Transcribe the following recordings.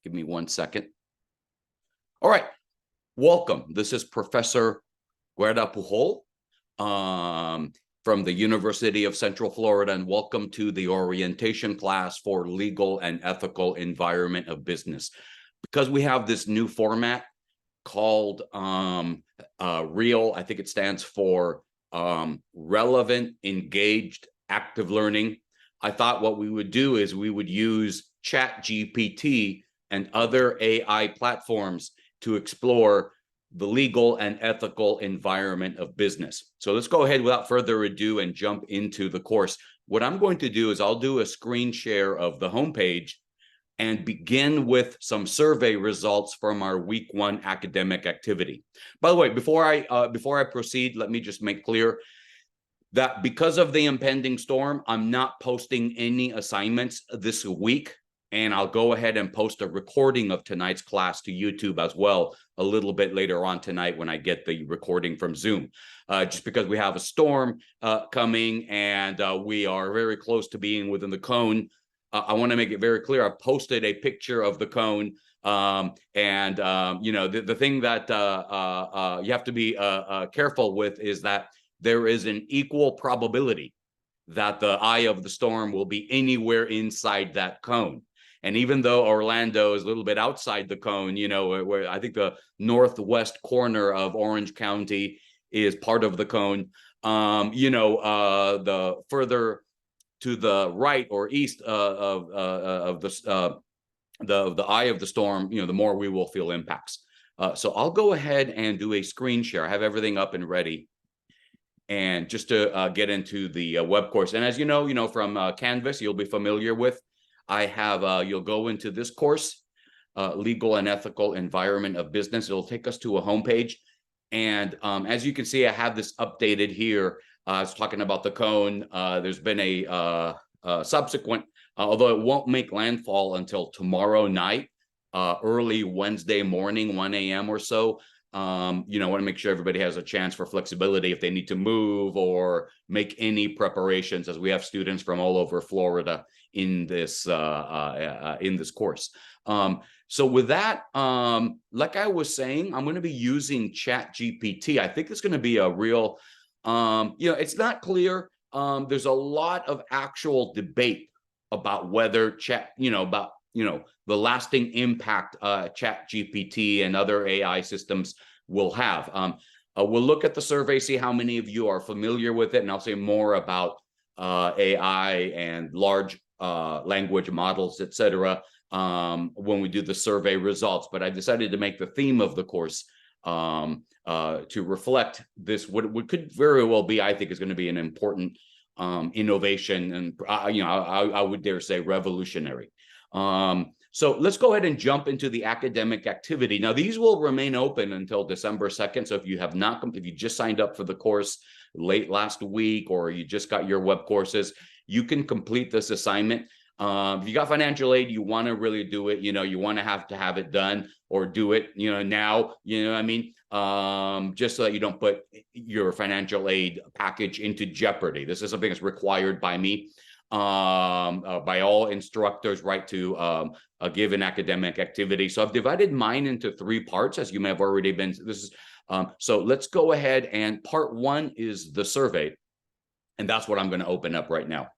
Give me 1 second. All right, welcome. This is Professor Guerra Pujol from the University of Central Florida, and welcome to the orientation class for Legal and Ethical Environment of Business. Because we have this new format called REAL, I think it stands for Relevant, Engaged, Active Learning. I thought what we would do is we would use ChatGPT and other AI platforms to explore the legal and ethical environment of business. So let's go ahead without further ado and jump into the course. What I'm going to do is I'll do a screen share of the homepage and begin with some survey results from our week 1 academic activity. By the way, before I proceed, let me just make clear that because of the impending storm, I'm not posting any assignments this week, and I'll go ahead and post a recording of tonight's class to YouTube as well a little bit later on tonight when I get the recording from Zoom. Just because we have a storm coming and we are very close to being within the cone. I want to make it very clear. I posted a picture of the cone, you know, the thing that you have to be careful with is that there is an equal probability that the eye of the storm will be anywhere inside that cone. And even though Orlando is a little bit outside the cone, you know, where I think the northwest corner of Orange County is part of the cone, you know, the further to the right or east of the eye of the storm, you know, the more we will feel impacts. So I'll go ahead and do a screen share. I have everything up and ready. And just to get into the web course. And as you know from Canvas, you'll be familiar with, I have, you'll go into this course, Legal and Ethical Environment of Business. It'll take us to a homepage. And as you can see, I have this updated here. I was talking about the cone. There's been a subsequent, although it won't make landfall until tomorrow night, early Wednesday morning, 1 a.m. or so. You know, I want to make sure everybody has a chance for flexibility if they need to move or make any preparations, as we have students from all over Florida in this course. So with that, like I was saying, I'm going to be using ChatGPT. I think it's going to be a real, you know, it's not clear. There's a lot of actual debate about whether the lasting impact ChatGPT and other AI systems will have. We'll look at the survey, see how many of you are familiar with it, and I'll say more about AI and large language models, etc. When we do the survey results. But I decided to make the theme of the course to reflect this, what could very well be, I think, is going to be an important innovation, and you know, I would dare say revolutionary. So let's go ahead and jump into the academic activity. Now, these will remain open until December 2nd. So if you have not, if you just signed up for the course late last week, or you just got your web courses, you can complete this assignment. If you got financial aid, you want to really do it, you know, you want to have it done or do it, you know, now, you know what I mean? Just so that you don't put your financial aid package into jeopardy. This is something that's required by me, by all instructors, right, to give an academic activity. So I've divided mine into 3 parts, as you may have already been. This is so let's go ahead, and part 1 is the survey, and that's what I'm going to open up right now.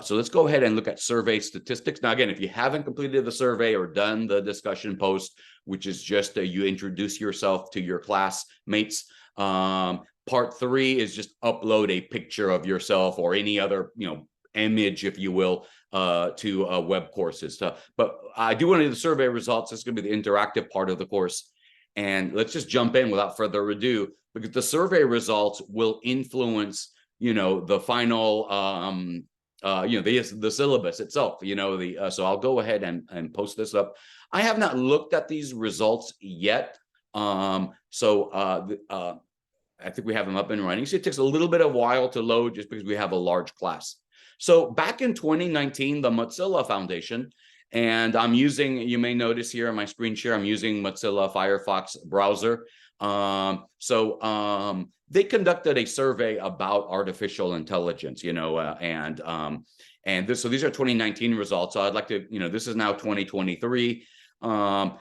So let's go ahead and look at survey statistics. Now, again, if you haven't completed the survey or done the discussion post, which is just you introduce yourself to your classmates, part 3 is just upload a picture of yourself or any other, you know, image, if you will, to web courses. But I do want to do the survey results. This is going to be the interactive part of the course. And let's just jump in without further ado, because the survey results will influence, you know, the final, you know, the syllabus itself, you know, so I'll go ahead and post this up. I have not looked at these results yet. I think we have them up and running. So it takes a little bit of while to load just because we have a large class. So back in 2019, the Mozilla Foundation, and I'm using, you may notice here on my screen share, I'm using Mozilla Firefox browser. They conducted a survey about artificial intelligence, you know, And so these are 2019 results. So I'd like to, this is now 2023. Our,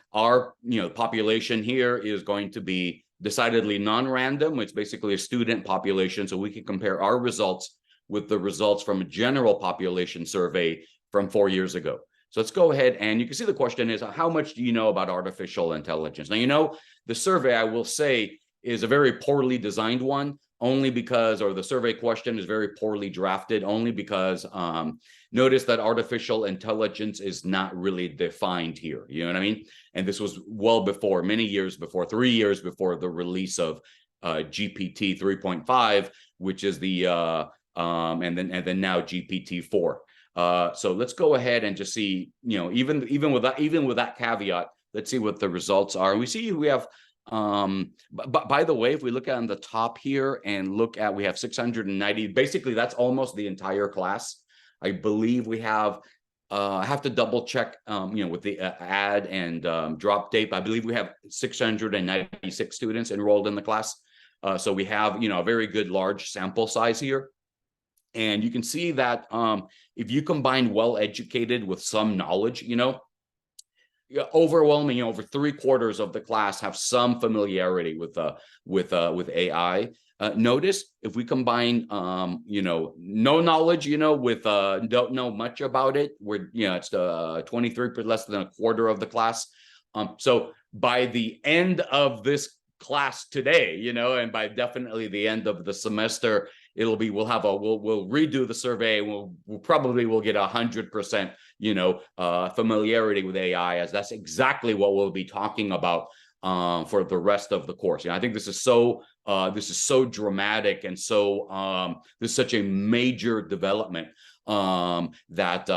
population here is going to be decidedly non-random. It's basically a student population. So we can compare our results with the results from a general population survey from 4 years ago. So let's go ahead, and you can see the question is, how much do you know about artificial intelligence? Now, the survey, I will say, is a very poorly designed one, only because, or the survey question is very poorly drafted, only because notice that artificial intelligence is not really defined here. You know what I mean? And this was well before, many years before, 3 years before the release of GPT 3.5, which is the and then now GPT-4. So let's go ahead and just see, even with that caveat, let's see what the results are. We see we have, but by the way, if we look at on the top here and look at, we have 690, basically that's almost the entire class. I believe we have, I have to double check, with the add and drop date, I believe we have 696 students enrolled in the class. So we have, a very good large sample size here. And you can see that if you combine well-educated with some knowledge, overwhelming, over 3/4 of the class have some familiarity with AI. Notice if we combine, no knowledge, with don't know much about it, it's 23%, less than 1/4 of the class. So by the end of this class today, and by definitely the end of the semester, we'll redo the survey. We'll probably get 100%, familiarity with AI, as that's exactly what we'll be talking about for the rest of the course. I think this is so dramatic, and so this is such a major development that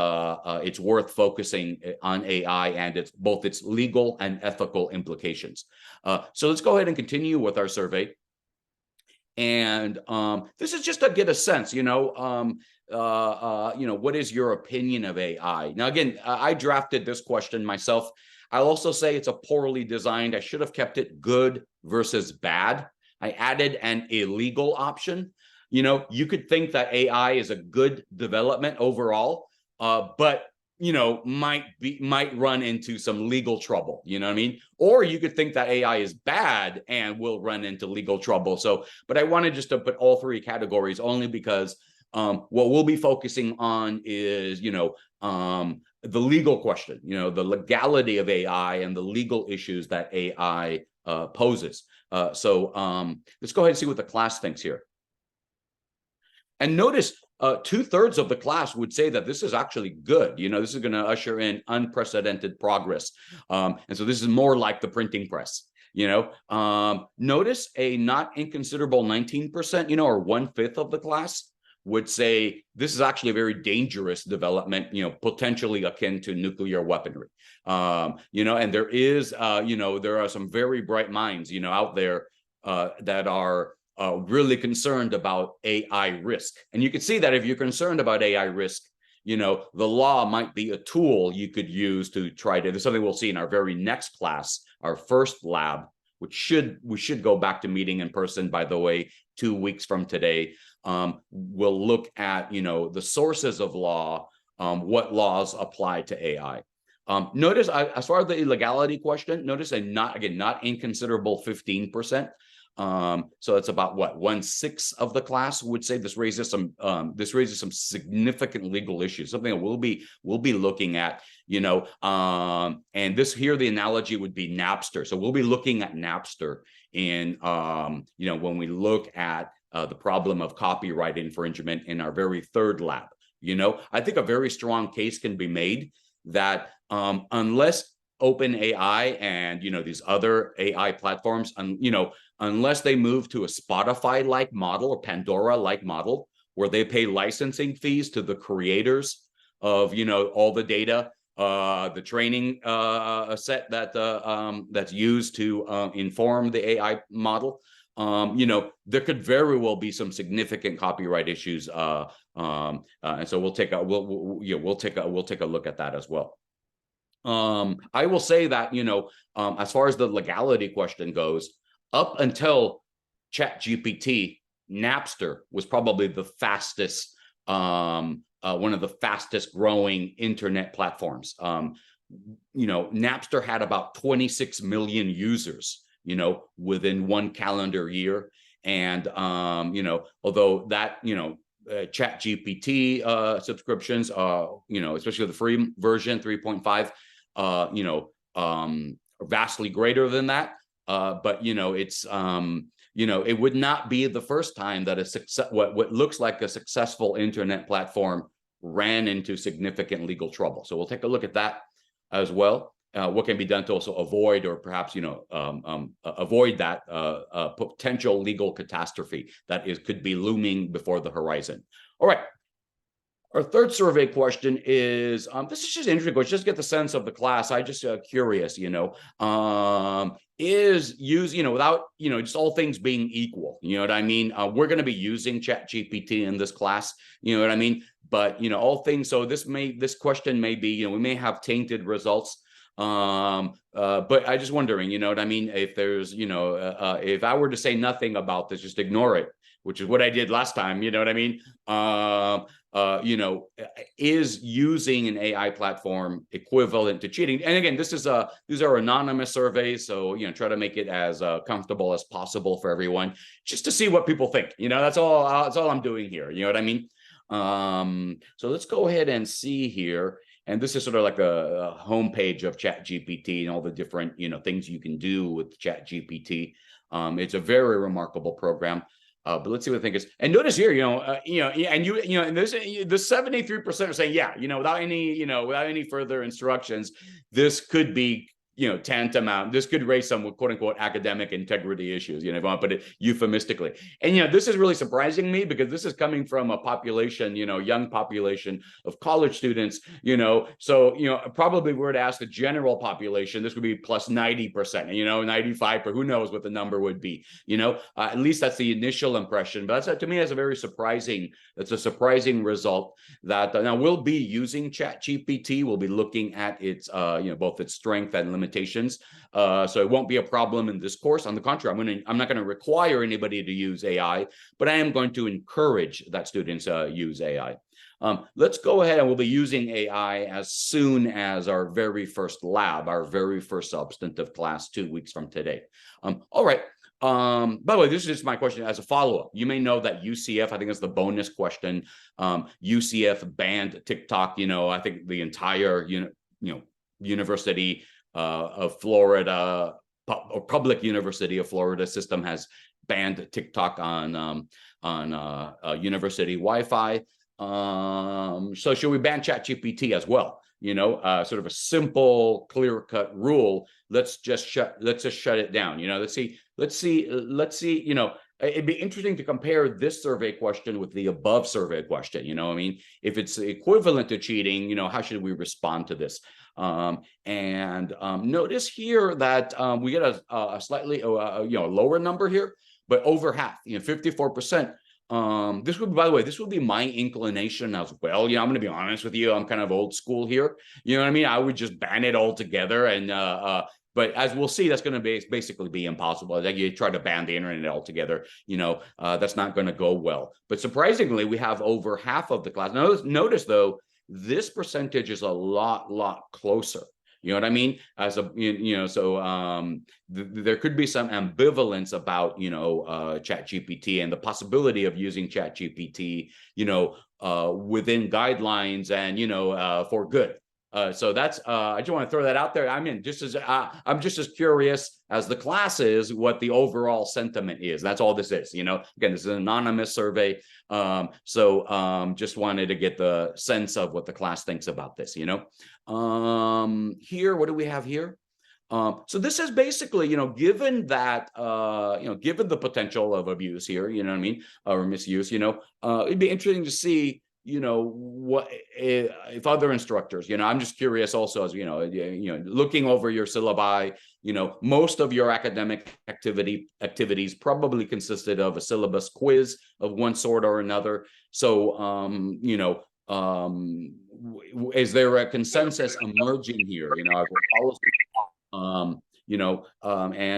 it's worth focusing on AI and its legal and ethical implications. So let's go ahead and continue with our survey. And this is just to get a sense, what is your opinion of AI? Now, again, I drafted this question myself. I'll also say it's a poorly designed. I should have kept it good versus bad. I added an illegal option. You could think that AI is a good development overall, but might run into some legal trouble, you know what I mean? Or you could think that AI is bad and will run into legal trouble. So, but I wanted just to put all three categories, only because what we'll be focusing on is, the legal question, the legality of AI and the legal issues that AI poses. So let's go ahead and see what the class thinks here. And notice 2/3 of the class would say that this is actually good. This is going to usher in unprecedented progress. And so this is more like the printing press. Notice a not inconsiderable 19%, or 1/5 of the class would say this is actually a very dangerous development, potentially akin to nuclear weaponry. And there is, there are some very bright minds, out there that are really concerned about AI risk. And you can see that if you're concerned about AI risk, the law might be a tool you could use to try to, there's something we'll see in our very next class, our first lab, which we should go back to meeting in person, by the way, 2 weeks from today. We'll look at, the sources of law, what laws apply to AI. Notice, as far as the illegality question, notice not inconsiderable 15%. So it's about what, 1/6 of the class would say this raises some significant legal issues, something that we'll be looking at, and this here, the analogy would be Napster. So we'll be looking at Napster in, when we look at the problem of copyright infringement in our very third lab. I think a very strong case can be made that unless OpenAI and these other AI platforms, unless they move to a Spotify-like model or Pandora-like model, where they pay licensing fees to the creators of all the data, the training set that's used to inform the AI model, there could very well be some significant copyright issues, and so we'll take a look at that as well. I will say that, as far as the legality question goes, up until ChatGPT, Napster was probably the fastest one of the fastest growing internet platforms. Napster had about 26 million users, within one calendar year. And, although that, Chat GPT subscriptions, especially the free version 3.5, are vastly greater than that. But it's it would not be the first time that what looks like a successful internet platform ran into significant legal trouble. So we'll take a look at that as well. What can be done to also avoid, or perhaps avoid that potential legal catastrophe that could be looming before the horizon. All right. Our third survey question is, this is just interesting, but just get the sense of the class. I just curious, is use, without, just all things being equal, you know what I mean? We're going to be using Chat GPT in this class, you know what I mean? But, all things, so this question may be, we may have tainted results. But I just wondering, you know what I mean? If there's, if I were to say nothing about this, just ignore it, which is what I did last time, you know what I mean? Is using an AI platform equivalent to cheating? And again, these are anonymous surveys, so try to make it as comfortable as possible for everyone, just to see what people think. That's all I'm doing here. You know what I mean? So let's go ahead and see here. And this is sort of like a homepage of ChatGPT and all the different things you can do with ChatGPT. It's a very remarkable program. But let's see what I think is. And notice here, and there's the 73% are saying, without any further instructions, this could be tantamount. This could raise some quote unquote academic integrity issues, if I want to put it euphemistically. And, this is really surprising me, because this is coming from a population, young population of college students, so, probably we're to ask the general population, this would be plus 90%, 95%, who knows what the number would be, at least that's the initial impression. But that's, to me, that's a surprising result. That now we'll be using ChatGPT. We'll be looking at its, both its strength and limitations. So it won't be a problem in this course. On the contrary, I'm not going to require anybody to use AI, but I am going to encourage that students use AI. Let's go ahead, and we'll be using AI as soon as our very first lab, our very first substantive class 2 weeks from today. All right. By the way, this is just my question as a follow-up. You may know that UCF, I think it's the bonus question, UCF banned TikTok. I think the entire University of Florida, or public University of Florida system has banned TikTok on university Wi-Fi. So should we ban ChatGPT as well? Sort of a simple, clear-cut rule. Let's just shut it down. Let's see. It'd be interesting to compare this survey question with the above survey question. If it's equivalent to cheating, how should we respond to this? Notice here that we get a slightly lower number here, but over half, 54%. This would, by the way, this would be my inclination as well. I'm going to be honest with you. I'm kind of old school here. You know what I mean? I would just ban it altogether. And, but as we'll see, that's going to basically be impossible. Like you try to ban the internet altogether, that's not going to go well. But surprisingly, we have over half of the class. Notice though, this percentage is a lot closer. You know what I mean? There could be some ambivalence about, ChatGPT and the possibility of using ChatGPT, within guidelines and, for good. So that's, I just want to throw that out there. I'm just as curious as the class is what the overall sentiment is. That's all this is, again, this is an anonymous survey. Just wanted to get the sense of what the class thinks about this, here, what do we have here? So this is basically, given that, given the potential of abuse here, or misuse, it'd be interesting to see, what if other instructors, I'm just curious also as, looking over your syllabi, most of your academic activities probably consisted of a syllabus quiz of one sort or another. So, is there a consensus emerging here, and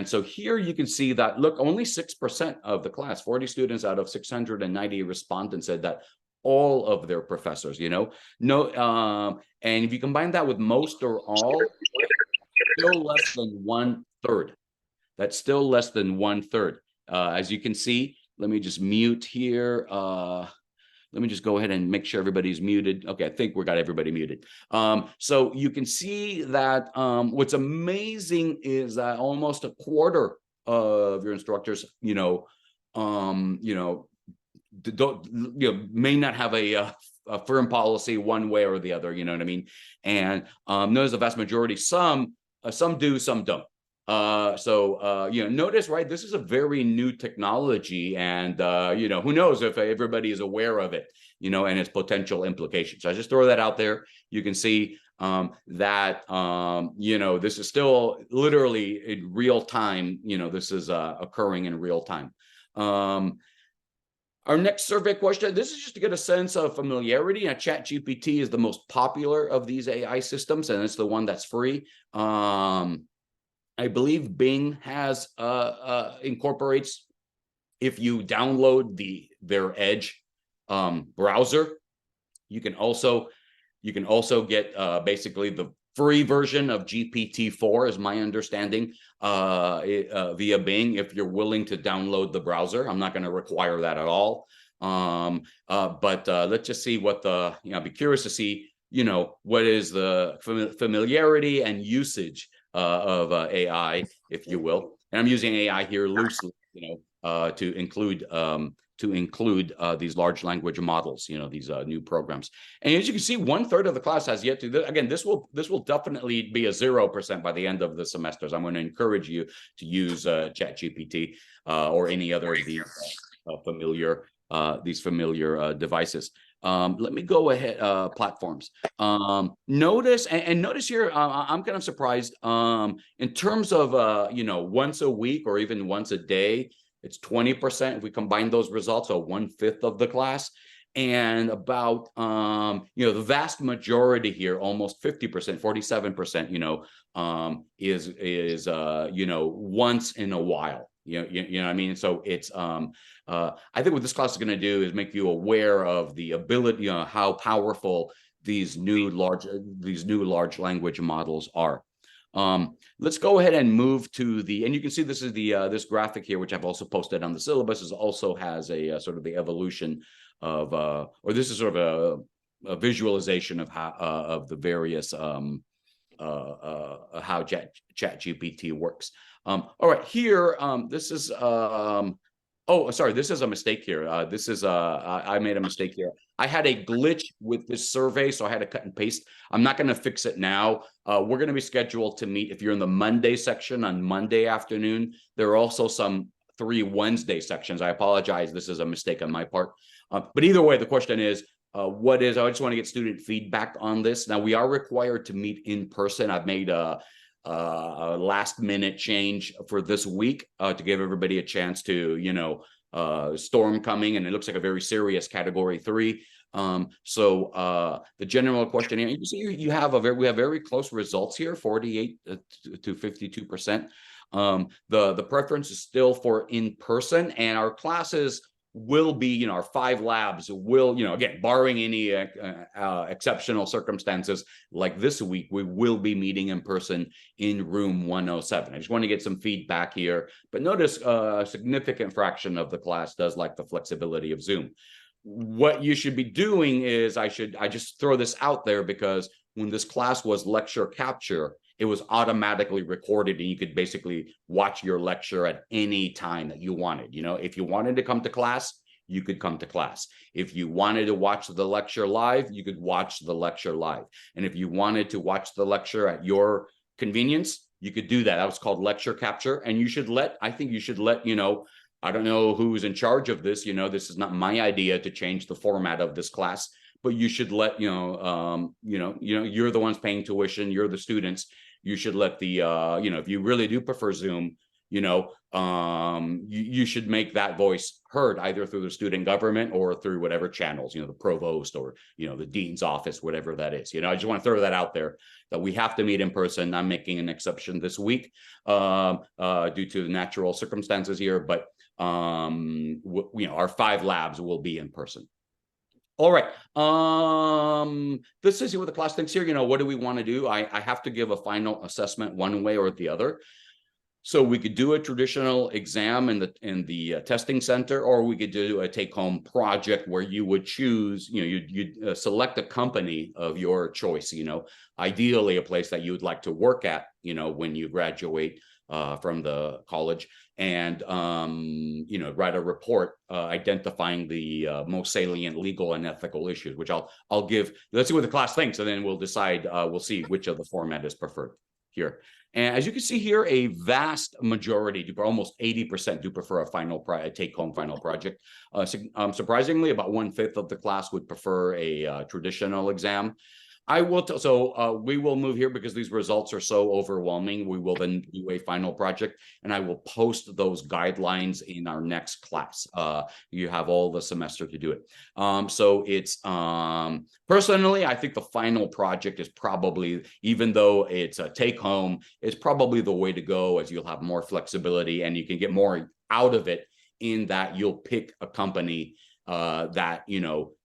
so here you can see that, look, only 6% of the class, 40 students out of 690 respondents said that all of their professors, no, and if you combine that with most or all, still less than 1/3. That's still less than 1/3. As you can see, let me just mute here. Let me just go ahead and make sure everybody's muted. Okay, I think we got everybody muted. So you can see that what's amazing is that almost a quarter of your instructors, may not have a firm policy one way or the other. You know what I mean? And notice the vast majority, some do, some don't. Notice, right, this is a very new technology, and who knows if everybody is aware of it, and its potential implications. So I just throw that out there. You can see that this is still literally in real time. This is occurring in real time. Our next survey question, this is just to get a sense of familiarity. Now, ChatGPT is the most popular of these AI systems, and it's the one that's free. I believe Bing has incorporates, if you download their Edge browser, you can also get basically the free version of GPT-4, is my understanding, via Bing, if you're willing to download the browser. I'm not going to require that at all. But let's just see what I'd be curious to see, what is the familiarity and usage of AI, if you will. And I'm using AI here loosely, to include these large language models, these new programs. And as you can see, 1/3 of the class has yet to. Again, this will definitely be a 0% by the end of the semester. So I'm going to encourage you to use ChatGPT or any other of these familiar devices. Let me go ahead, platforms. Notice here, I'm kind of surprised in terms of, once a week or even once a day, it's 20% if we combine those results, so 1/5 of the class. And about, the vast majority here, almost 50%, 47%, is once in a while. You know what I mean? So it's I think what this class is going to do is make you aware of the ability, how powerful these new large language models are. Let's go ahead and move to and you can see this is this graphic here, which I've also posted on the syllabus, also has a sort of the evolution of, or this is sort of a visualization of how of the various how ChatGPT works. All right, here, this is oh, sorry, this is a mistake here. This is I made a mistake here. I had a glitch with this survey, so I had to cut and paste. I'm not going to fix it now. We're going to be scheduled to meet, if you're in the Monday section, on Monday afternoon. There are also some 3 Wednesday sections. I apologize. This is a mistake on my part. But either way, the question is, I just want to get student feedback on this. Now, we are required to meet in person. I've made a last minute change for this week to give everybody a chance to, storm coming, and it looks like a very serious category 3. So the general question here, you can see we have very close results here, 48 to 52%. The preference is still for in person, and our classes will be, our 5 labs will, again, barring any exceptional circumstances like this week, we will be meeting in person in room 107. I just want to get some feedback here, but notice a significant fraction of the class does like the flexibility of Zoom. What you should be doing is, I just throw this out there because when this class was lecture capture, it was automatically recorded, and you could basically watch your lecture at any time that you wanted. If you wanted to come to class, you could come to class. If you wanted to watch the lecture live, you could watch the lecture live. And if you wanted to watch the lecture at your convenience, you could do that. That was called lecture capture. And I think you should let, I don't know who's in charge of this. This is not my idea to change the format of this class, but you should let, you're the ones paying tuition, you're the students. You should let the, if you really do prefer Zoom, you should make that voice heard either through the student government or through whatever channels, the provost or, the dean's office, whatever that is. I just want to throw that out there, that we have to meet in person. I'm making an exception this week due to natural circumstances here, but, our 5 labs will be in person. All right. This is what the class thinks here. What do we want to do? I have to give a final assessment one way or the other. So we could do a traditional exam in the testing center, or we could do a take-home project where you would choose, you'd select a company of your choice, ideally a place that you would like to work at, when you graduate from the college, and write a report identifying the most salient legal and ethical issues, which I'll give. Let's see what the class thinks, and then we'll decide. We'll see which of the format is preferred here. And as you can see here, a vast majority, almost 80%, do prefer a take-home final project. Surprisingly, about 1/5 of the class would prefer a traditional exam. I will we will move here because these results are so overwhelming. We will then do a final project, and I will post those guidelines in our next class. You have all the semester to do it. So it's personally, I think the final project is probably, even though it's a take home, it's probably the way to go, as you'll have more flexibility and you can get more out of it, in that you'll pick a company that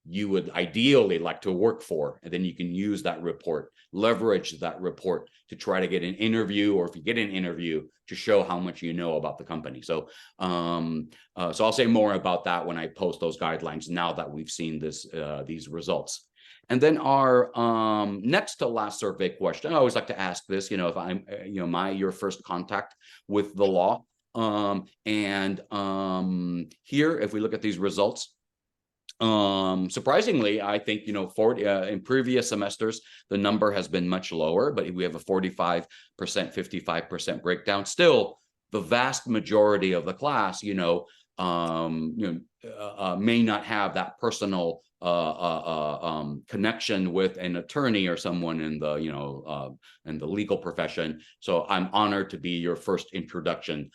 you would ideally like to work for, and then you can use that report, leverage that report to try to get an interview, or if you get an interview, to show how much you know about the company. So so I'll say more about that when I post those guidelines, now that we've seen these results. And then our next to last survey question, I always like to ask this, if I'm your first contact with the law. Here, if we look at these results, surprisingly, I think, in previous semesters, the number has been much lower, but we have a 45%, 55% breakdown. Still, the vast majority of the class, may not have that personal connection with an attorney or someone in the legal profession. So I'm honored to be your first introduction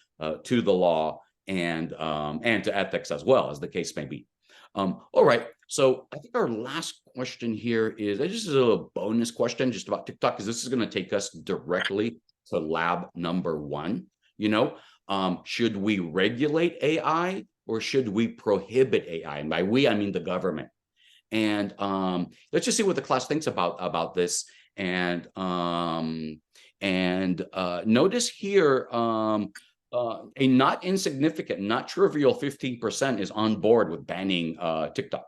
to the law and to ethics, as well, as the case may be. All right, so I think our last question here is just a little bonus question just about TikTok, because this is going to take us directly to lab number 1. Should we regulate AI, or should we prohibit AI? And by we, I mean the government. And let's just see what the class thinks about this. And notice here, a not insignificant, not trivial 15% is on board with banning TikTok.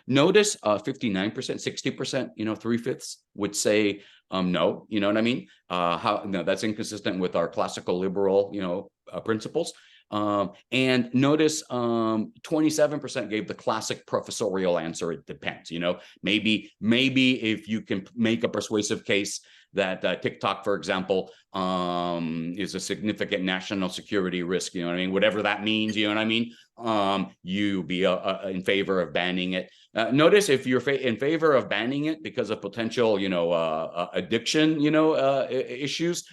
Notice 59%, 60%, 3/5 would say no. You know what I mean? That's inconsistent with our classical liberal, principles. And notice 27% gave the classic professorial answer: it depends. Maybe if you can make a persuasive case that TikTok, for example, is a significant national security risk, whatever that means, you be in favor of banning it. Notice, if you're in favor of banning it because of potential, addiction, issues,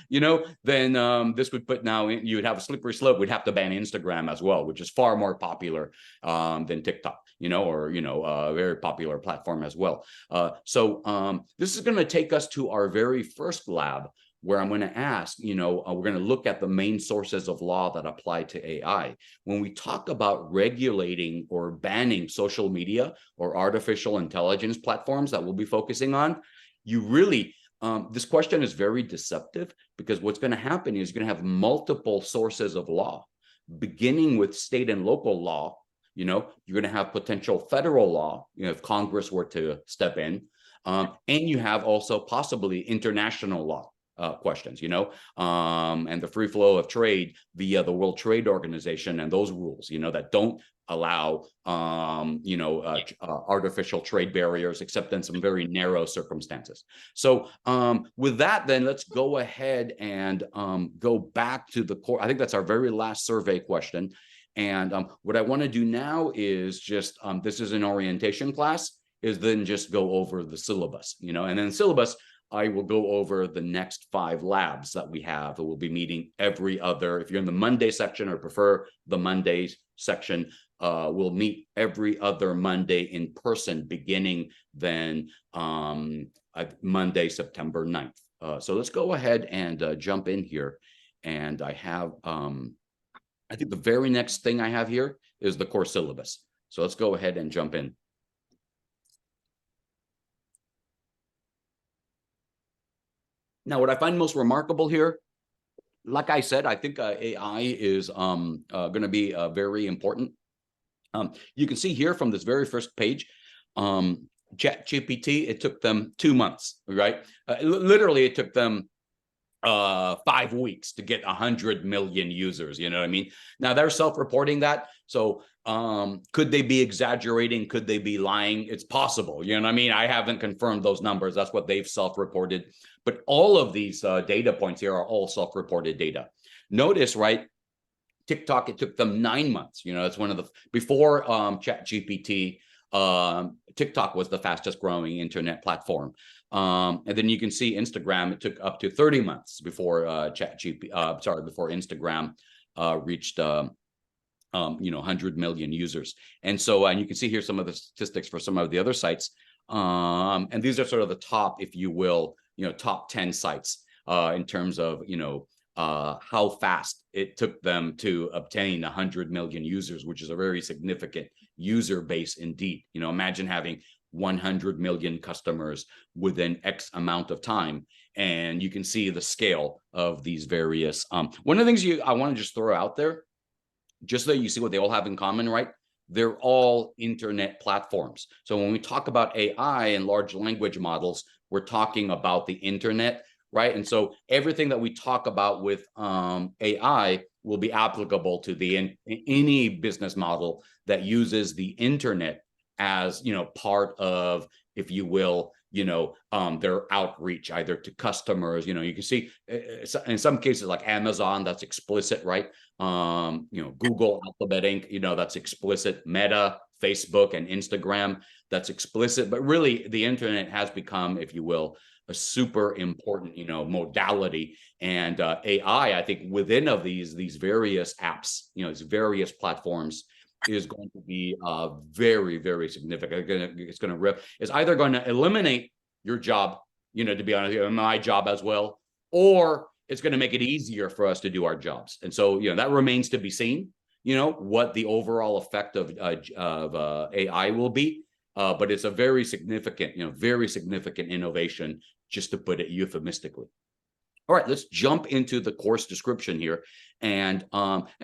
then this would put, now you would have a slippery slope. We'd have to ban Instagram as well, which is far more popular than TikTok, or a very popular platform as well. So this is going to take us to our very first lab, where I'm going to ask, we're going to look at the main sources of law that apply to AI. When we talk about regulating or banning social media or artificial intelligence platforms that we'll be focusing on, you really, this question is very deceptive, because what's going to happen is you're going to have multiple sources of law, beginning with state and local law. You're going to have potential federal law, if Congress were to step in, and you have also possibly international law questions, and the free flow of trade via the World Trade Organization, and those rules, that don't allow, artificial trade barriers, except in some very narrow circumstances. So with that, then let's go ahead and go back to the core. I think that's our very last survey question. And what I want to do now is just, this is an orientation class, is then just go over the syllabus, and then syllabus, I will go over the next 5 labs that we have. We'll be meeting every other, if you're in the Monday section or prefer the Monday section, we'll meet every other Monday in person, beginning then Monday, September 9th. So let's go ahead and jump in here. And I have, I think the very next thing I have here is the course syllabus. So let's go ahead and jump in. Now, what I find most remarkable here, like I said, I think AI is going to be very important. You can see here from this very first page, ChatGPT, it took them 2 months, right? Literally, it took them 5 weeks to get 100 million users. You know what I mean? Now they're self-reporting that. So could they be exaggerating? Could they be lying? It's possible. You know what I mean? I haven't confirmed those numbers. That's what they've self-reported. But all of these data points here are all self-reported data. Notice, right? TikTok, it took them 9 months. You know, it's one of the, before ChatGPT, TikTok was the fastest growing internet platform. And then you can see Instagram, it took up to 30 months before before Instagram reached, 100 million users. And so, and you can see here some of the statistics for some of the other sites. And these are sort of the top, if you will, top 10 sites in terms of, how fast it took them to obtain 100 million users, which is a very significant user base indeed. Imagine having 100 million customers within X amount of time, and you can see the scale of these various. One of the things I want to just throw out there, just so you see what they all have in common, right? They're all internet platforms. So when we talk about AI and large language models, we're talking about the internet, right? And so everything that we talk about with AI will be applicable to any business model that uses the internet as, part of, if you will, their outreach, either to customers. You can see in some cases like Amazon, that's explicit, right? Google, Alphabet Inc., that's explicit. Meta, Facebook, and Instagram, that's explicit. But really, the internet has become, if you will, a super important, modality. And AI, I think, within of these various apps, these various platforms, is going to be very, very significant. It's either going to eliminate your job, to be honest, my job as well, or it's going to make it easier for us to do our jobs. And so, that remains to be seen, what the overall effect of AI will be. But it's a very significant, innovation, just to put it euphemistically. All right, let's jump into the course description here. And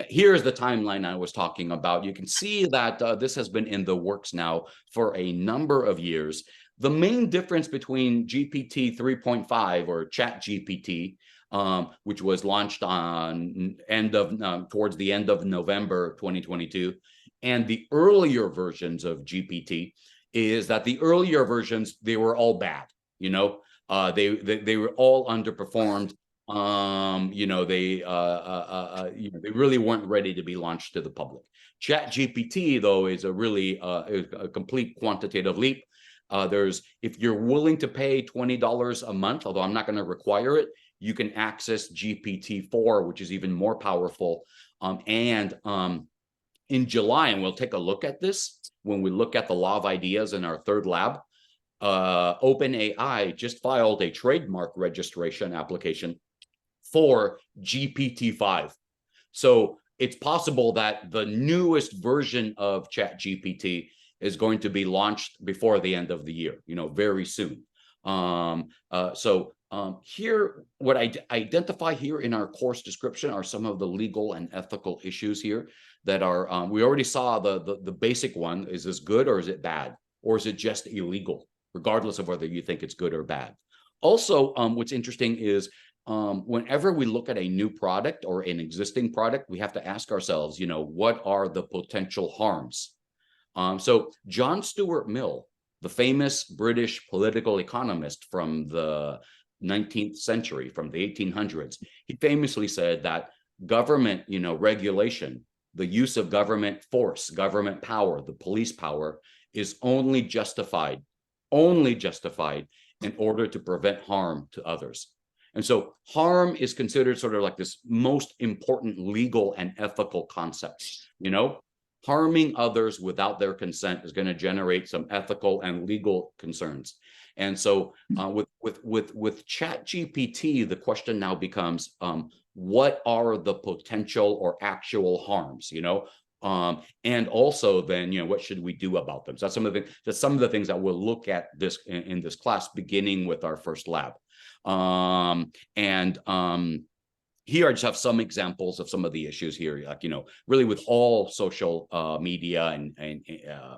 here's the timeline I was talking about. You can see that this has been in the works now for a number of years. The main difference between GPT 3.5 or ChatGPT, which was launched on towards the end of November 2022, and the earlier versions of GPT, is that the earlier versions, they were all bad. They were all underperformed. They really weren't ready to be launched to the public. ChatGPT, though, is a complete quantitative leap. If you're willing to pay $20 a month, although I'm not going to require it, you can access GPT-4, which is even more powerful. In July, and we'll take a look at this when we look at the Law of Ideas in our third lab, OpenAI just filed a trademark registration application for GPT-5. So it's possible that the newest version of ChatGPT is going to be launched before the end of the year, very soon. Here, what I identify here in our course description are some of the legal and ethical issues here that are, we already saw the basic one. Is this good or is it bad? Or is it just illegal, regardless of whether you think it's good or bad? Also, what's interesting is whenever we look at a new product or an existing product, we have to ask ourselves, what are the potential harms? So John Stuart Mill, the famous British political economist from the 19th century, from the 1800s, he famously said that government, regulation, the use of government force, government power, the police power, is only justified in order to prevent harm to others. And so harm is considered sort of like this most important legal and ethical concept. Harming others without their consent is going to generate some ethical and legal concerns. And so with ChatGPT, the question now becomes, what are the potential or actual harms? And also then, what should we do about them? So that's some of the things that we'll look at in this class, beginning with our first lab. Here I just have some examples of some of the issues here, like, really with all social media and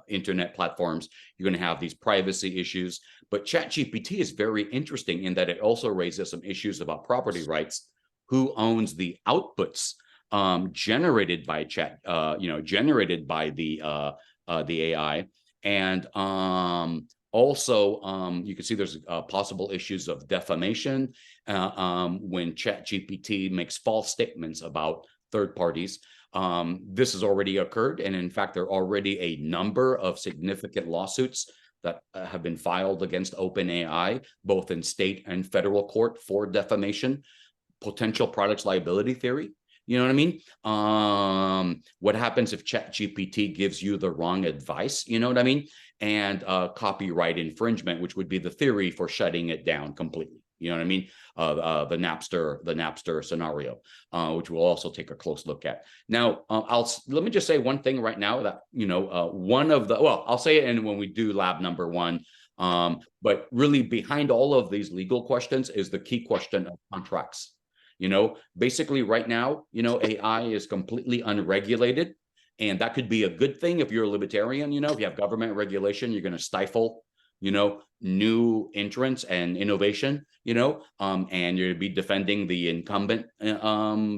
internet platforms, you're going to have these privacy issues. But ChatGPT is very interesting in that it also raises some issues about property rights. Who owns the outputs generated by generated by the AI, and also, you can see there's possible issues of defamation when ChatGPT makes false statements about third parties. This has already occurred, and in fact, there are already a number of significant lawsuits that have been filed against OpenAI, both in state and federal court for defamation, potential products liability theory. You know what I mean? What happens if ChatGPT gives you the wrong advice? You know what I mean? And copyright infringement, which would be the theory for shutting it down completely. You know what I mean? The Napster scenario, which we'll also take a close look at. Now, let me just say one thing right now that I'll say it when we do lab number 1. But really, behind all of these legal questions is the key question of contracts. Basically right now, AI is completely unregulated, and that could be a good thing if you're a libertarian. If you have government regulation, you're going to stifle, new entrants and innovation, and you'll be defending the incumbent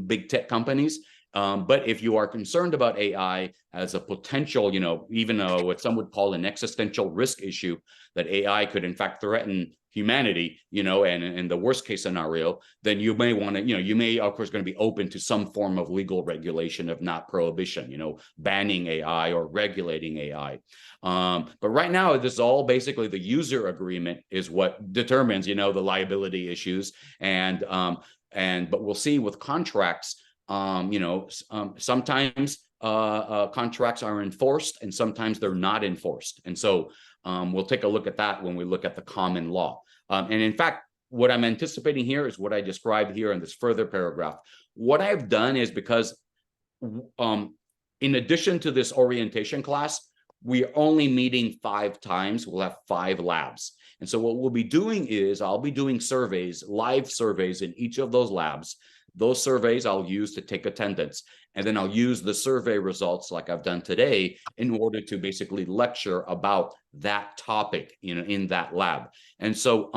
big tech companies. But if you are concerned about AI as a potential, even what some would call an existential risk issue, that AI could in fact threaten humanity, and in the worst case scenario, then you may want to, you may, of course, going to be open to some form of legal regulation, if not prohibition, banning AI or regulating AI. But right now, this is all basically the user agreement is what determines, the liability issues. But we'll see with contracts, sometimes contracts are enforced and sometimes they're not enforced. And so we'll take a look at that when we look at the common law. And in fact, what I'm anticipating here is what I described here in this further paragraph. What I've done is, because in addition to this orientation class, we're only meeting 5 times. We'll have 5 labs. And so what we'll be doing is I'll be doing surveys, live surveys in each of those labs. Those surveys I'll use to take attendance. And then I'll use the survey results like I've done today in order to basically lecture about that topic, in that lab. And so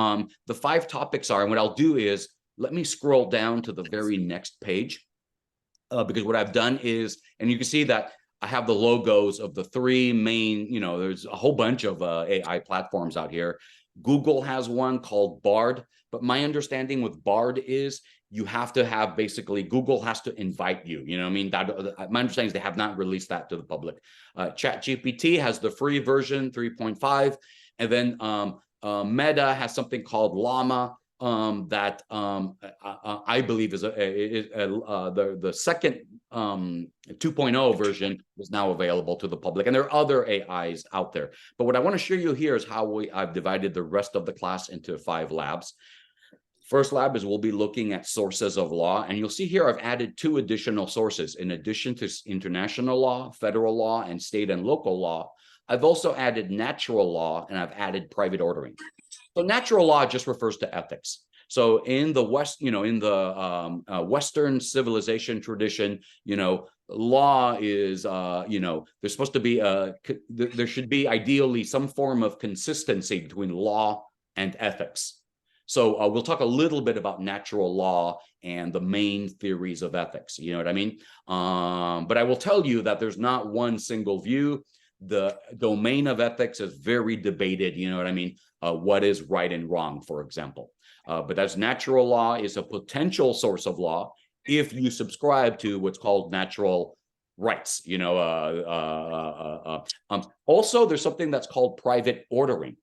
the 5 topics are, and what I'll do is, let me scroll down to the very next page, because what I've done is, and you can see that I have the logos of the 3 main, there's a whole bunch of AI platforms out here. Google has one called Bard, but my understanding with Bard is you have to have, basically, Google has to invite you. You know what I mean? That, my understanding is they have not released that to the public. ChatGPT has the free version, 3.5. And then Meta has something called Llama that I believe is the second 2.0 version is now available to the public. And there are other AIs out there. But what I want to show you here is how I've divided the rest of the class into 5 labs. First lab is we'll be looking at sources of law. And you'll see here I've added 2 additional sources. In addition to international law, federal law, and state and local law, I've also added natural law, and I've added private ordering. So natural law just refers to ethics. So in the West, in the Western civilization tradition, law is, there's supposed to be there should be ideally some form of consistency between law and ethics. So we'll talk a little bit about natural law and the main theories of ethics. You know what I mean? But I will tell you that there's not one single view. The domain of ethics is very debated. You know what I mean? What is right and wrong, for example. But as natural law is a potential source of law if you subscribe to what's called natural rights. Also, there's something that's called private ordering.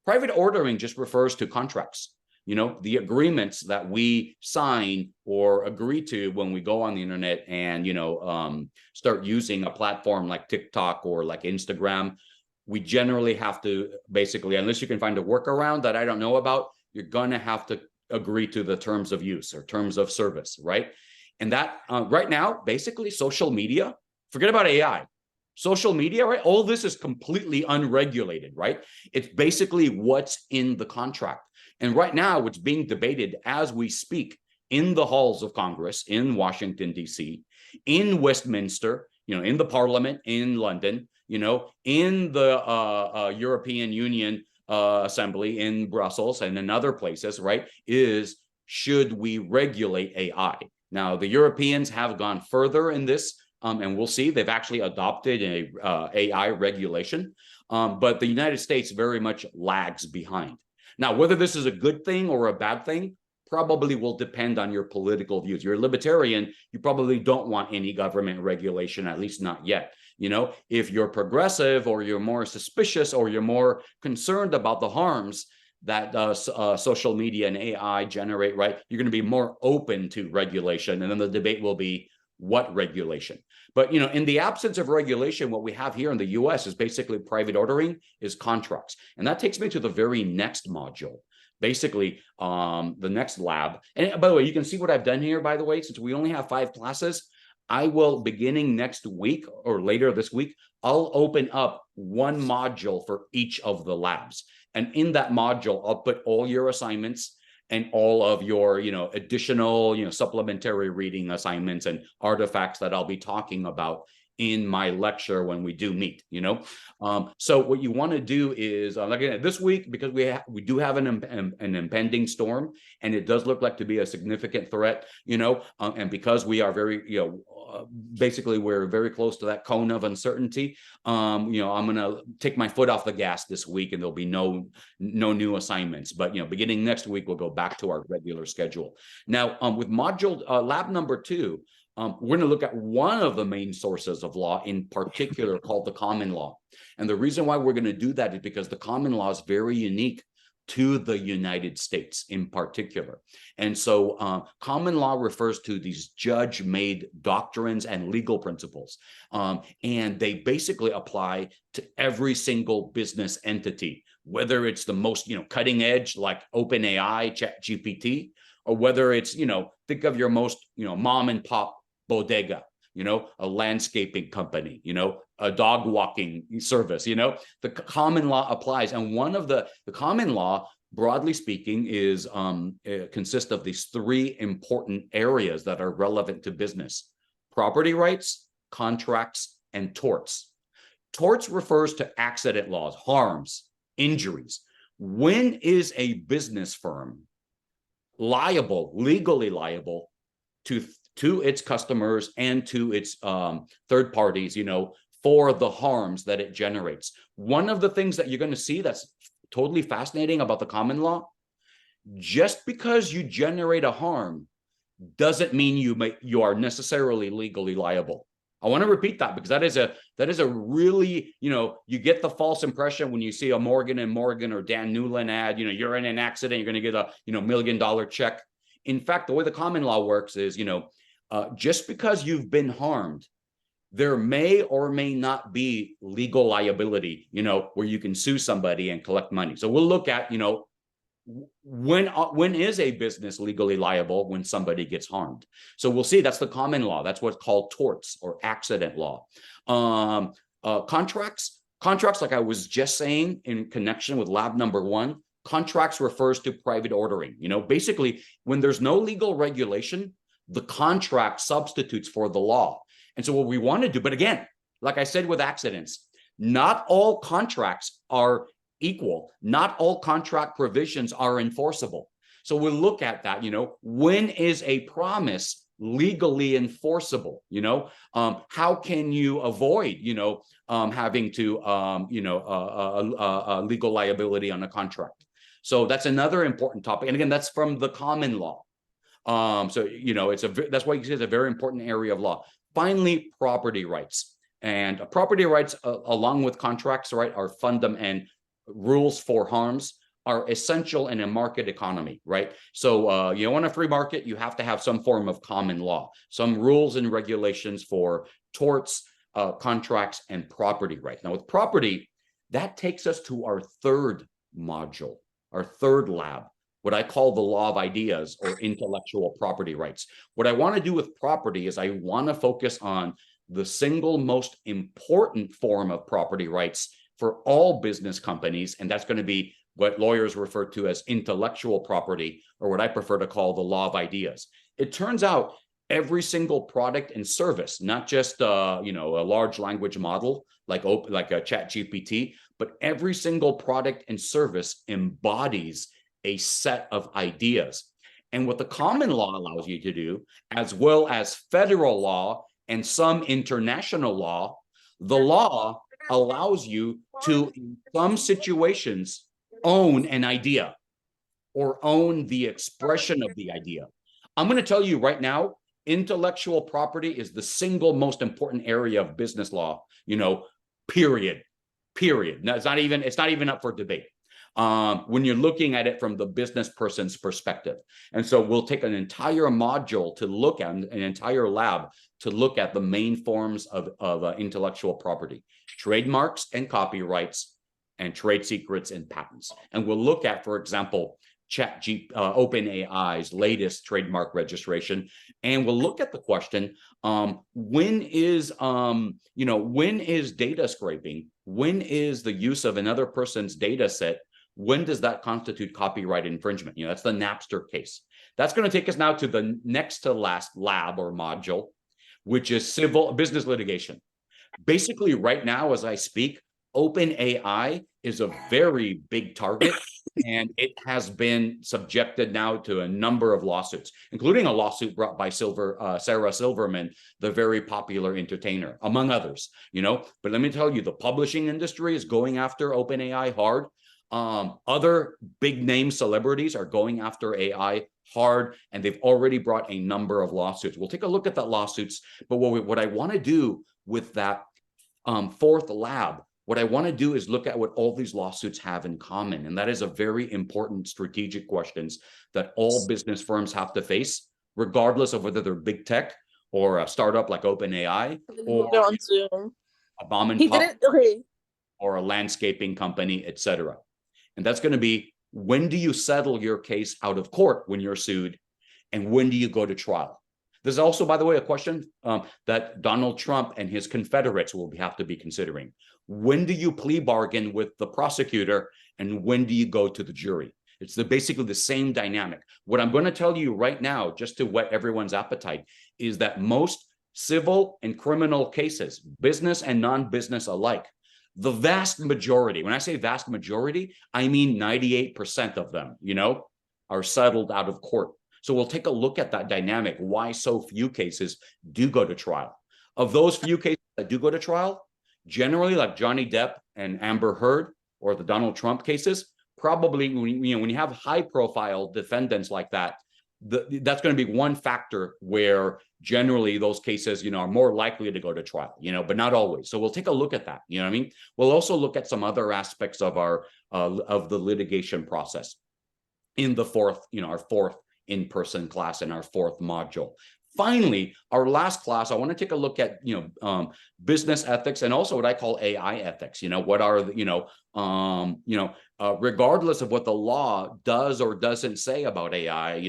Private ordering just refers to contracts. The agreements that we sign or agree to when we go on the internet and, start using a platform like TikTok or like Instagram. We generally have to, basically, unless you can find a workaround that I don't know about, you're going to have to agree to the terms of use or terms of service, right? And that right now, basically social media, forget about AI. Social media, right? All this is completely unregulated, right? It's basically what's in the contract. And right now, it's being debated as we speak in the halls of Congress, in Washington, D.C., in Westminster, in the Parliament, in London, in the European Union Assembly in Brussels and in other places, right, is should we regulate AI? Now, the Europeans have gone further in this, and we'll see. They've actually adopted a AI regulation, but the United States very much lags behind. Now, whether this is a good thing or a bad thing probably will depend on your political views. You're a libertarian, you probably don't want any government regulation, at least not yet. If you're progressive or you're more suspicious or you're more concerned about the harms that social media and AI generate, right, you're going to be more open to regulation. And then the debate will be what regulation. But, in the absence of regulation, what we have here in the US is basically private ordering is contracts. And that takes me to the very next module. Basically, the next lab. And by the way, you can see what I've done here, by the way, since we only have 5 classes, I will, beginning next week or later this week, I'll open up one module for each of the labs. And in that module, I'll put all your assignments and all of your, additional, supplementary reading assignments and artifacts that I'll be talking about in my lecture when we do meet. So what you want to do is, again, this week, because we do have an impending storm, and it does look like to be a significant threat, and because we are very, basically we're very close to that cone of uncertainty. I'm going to take my foot off the gas this week, and there'll be no new assignments. But beginning next week, we'll go back to our regular schedule. Now, with module lab number 2. We're going to look at one of the main sources of law in particular called the common law. And the reason why we're going to do that is because the common law is very unique to the United States in particular. And so common law refers to these judge-made doctrines and legal principles. And they basically apply to every single business entity, whether it's the most cutting edge like OpenAI, ChatGPT, or whether it's, think of your most, mom and pop bodega, a landscaping company, a dog walking service, the common law applies. And one of the common law, broadly speaking, is consists of these 3 important areas that are relevant to business: property rights, contracts, and torts. Torts refers to accident laws, harms, injuries. When is a business firm liable, legally liable to its customers and to its third parties, for the harms that it generates? One of the things that you're going to see that's totally fascinating about the common law, just because you generate a harm doesn't mean you are necessarily legally liable. I want to repeat that because that is a really, you get the false impression when you see a Morgan & Morgan or Dan Newland ad, you're in an accident, you're going to get a, $1 million check. In fact, the way the common law works is, just because you've been harmed, there may or may not be legal liability, where you can sue somebody and collect money. So we'll look at, when is a business legally liable when somebody gets harmed? So we'll see that's the common law. That's what's called torts or accident law. Contracts, like I was just saying in connection with lab number 1, contracts refers to private ordering. Basically, when there's no legal regulation, the contract substitutes for the law. And so what we want to do, but again, like I said with accidents, not all contracts are equal. Not all contract provisions are enforceable. So we'll look at that, when is a promise legally enforceable? How can you avoid, having to, legal liability on a contract? So that's another important topic. And again, that's from the common law. So, that's why you see it's a very important area of law. Finally, property rights. And property rights, along with contracts, right, are fundamental, and rules for harms are essential in a market economy, right? So, in a free market, you have to have some form of common law, some rules and regulations for torts, contracts, and property rights. Now, with property, that takes us to our 3rd module, our 3rd lab, what I call the law of ideas or intellectual property rights. What I want to do with property is I want to focus on the single most important form of property rights for all business companies, and that's going to be what lawyers refer to as intellectual property, or what I prefer to call the law of ideas. It turns out every single product and service, not just a large language model like a ChatGPT, but every single product and service embodies a set of ideas. And what the common law allows you to do, as well as federal law and some international law, the law allows you to, in some situations, own an idea or own the expression of the idea. I'm going to tell you right now, intellectual property is the single most important area of business law, period. No, it's not even up for debate. When you're looking at it from the business person's perspective. And so we'll take an entire module to look at, an entire lab to look at the main forms of intellectual property, trademarks and copyrights, and trade secrets and patents. And we'll look at, for example, OpenAI's latest trademark registration, and we'll look at the question: when is data scraping? When is the use of another person's data set? When does that constitute copyright infringement? That's the Napster case. That's going to take us now to the next to last lab or module, which is civil business litigation. Basically, right now, as I speak, OpenAI is a very big target, and it has been subjected now to a number of lawsuits, including a lawsuit brought by Sarah Silverman, the very popular entertainer, among others. But let me tell you, the publishing industry is going after OpenAI hard. Other big name celebrities are going after AI hard, and they've already brought a number of lawsuits. We'll take a look at the lawsuits, but what I want to do with that fourth lab, what I want to do is look at what all these lawsuits have in common. And that is a very important strategic questions that all business firms have to face, regardless of whether they're big tech or a startup like OpenAI, or a mom and pop, or a landscaping company, etc. And that's going to be, when do you settle your case out of court when you're sued, and when do you go to trial? There's also, by the way, a question that Donald Trump and his Confederates will have to be considering. When do you plea bargain with the prosecutor, and when do you go to the jury? It's basically the same dynamic. What I'm going to tell you right now, just to whet everyone's appetite, is that most civil and criminal cases, business and non-business alike, the vast majority, when I say vast majority, I mean 98% of them, are settled out of court. So we'll take a look at that dynamic, why so few cases do go to trial. Of those few cases that do go to trial, generally, like Johnny Depp and Amber Heard, or the Donald Trump cases, probably when you have high-profile defendants like that, that's going to be one factor where generally those cases, are more likely to go to trial, but not always. So we'll take a look at that. You know what I mean? We'll also look at some other aspects of our of the litigation process in the our fourth in-person class in our fourth module. Finally, our last class, I want to take a look at business ethics, and also what I call AI ethics. What are regardless of what the law does or doesn't say about AI,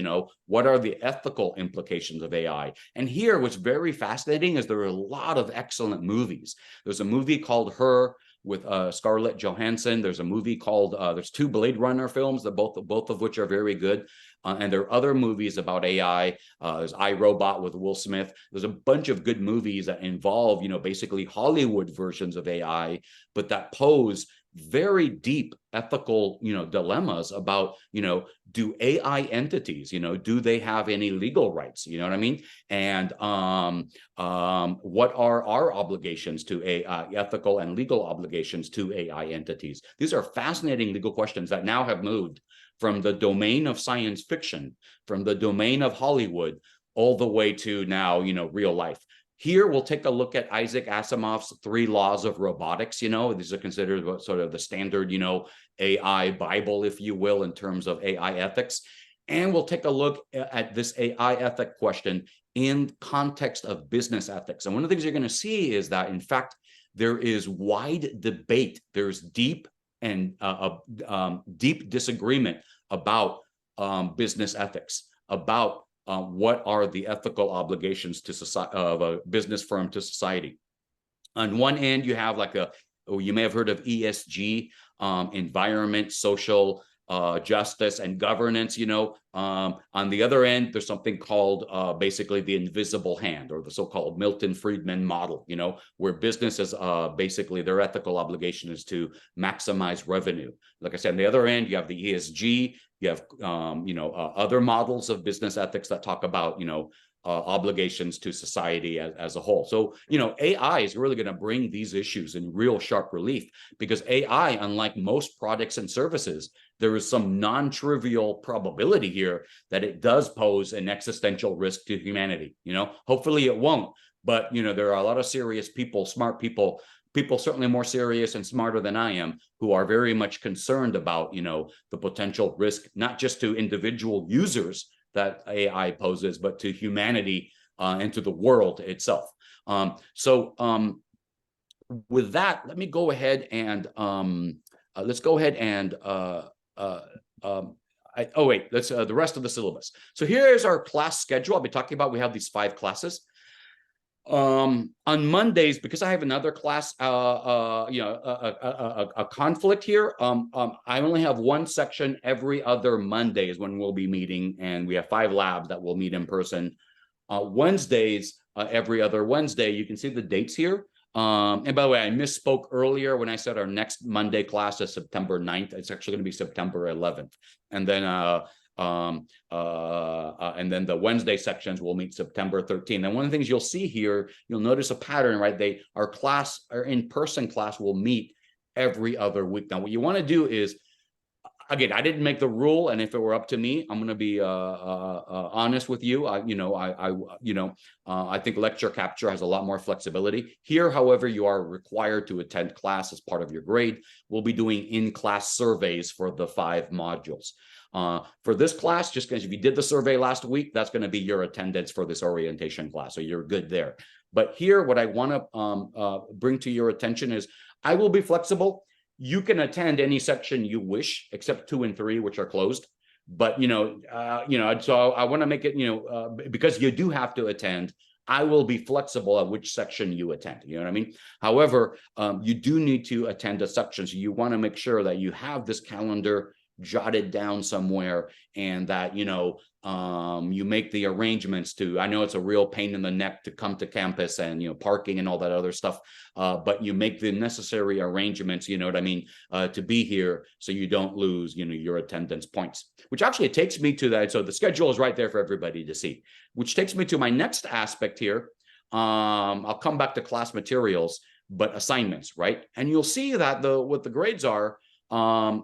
what are the ethical implications of AI? And here, what's very fascinating is there are a lot of excellent movies. There's a movie called Her with Scarlett Johansson. There's a movie called there's two Blade Runner films, that both of which are very good. And there are other movies about AI. There's iRobot with Will Smith. There's a bunch of good movies that involve, basically Hollywood versions of AI, but that pose very deep ethical, dilemmas about, do AI entities, do they have any legal rights? You know what I mean? And what are our obligations to AI, ethical and legal obligations to AI entities? These are fascinating legal questions that now have moved from the domain of science fiction, from the domain of Hollywood, all the way to now, real life. Here, we'll take a look at Isaac Asimov's 3 laws of robotics. These are considered sort of the standard, AI Bible, if you will, in terms of AI ethics. And we'll take a look at this AI ethic question in context of business ethics. And one of the things you're going to see is that, in fact, there is wide debate. There's deep and deep disagreement about business ethics, about what are the ethical obligations to society, of a business firm to society. On one end, you have like a or you may have heard of ESG, environment, social justice, and governance. On the other end, there's something called basically the invisible hand, or the so-called Milton Friedman model, where businesses basically their ethical obligation is to maximize revenue. Like I said, on the other end, you have the ESG, you have other models of business ethics that talk about obligations to society as a whole. So, AI is really going to bring these issues in real sharp relief, because AI, unlike most products and services, there is some non-trivial probability here that it does pose an existential risk to humanity. Hopefully it won't, but there are a lot of serious people, smart people certainly more serious and smarter than I am, who are very much concerned about the potential risk, not just to individual users that AI poses, but to humanity and to the world itself. With that, let me go ahead and let's go ahead and let's the rest of the syllabus. So here is our class schedule. I'll be talking about, we have these 5 classes. On Mondays, because I have another class, a conflict here. I only have one section every other Monday is when we'll be meeting, and we have 5 labs that will meet in person. Wednesdays, every other Wednesday, you can see the dates here. And by the way, I misspoke earlier when I said our next Monday class is September 9th. It's actually going to be September 11th. And then the Wednesday sections will meet September 13th. And one of the things you'll see here, you'll notice a pattern, right? Our in-person class will meet every other week. Now, what you want to do is, again, I didn't make the rule, and if it were up to me, I'm going to be honest with you. I think lecture capture has a lot more flexibility. Here, however, you are required to attend class as part of your grade. We'll be doing in-class surveys for the 5 modules. For this class, just because if you did the survey last week, that's going to be your attendance for this orientation class, so you're good there. But here, what I want to bring to your attention is I will be flexible. You can attend any section you wish, except 2 and 3, which are closed. But so I want to make it, because you do have to attend, I will be flexible at which section you attend. You know what I mean? However, you do need to attend a section, so you want to make sure that you have this calendar jotted down somewhere, and that you make the arrangements to, I know it's a real pain in the neck to come to campus, and parking and all that other stuff, but you make the necessary arrangements, to be here, so you don't lose your attendance points. Which actually takes me to that, so the schedule is right there for everybody to see, which takes me to my next aspect here. I'll come back to class materials, but assignments, right? And you'll see that what the grades are,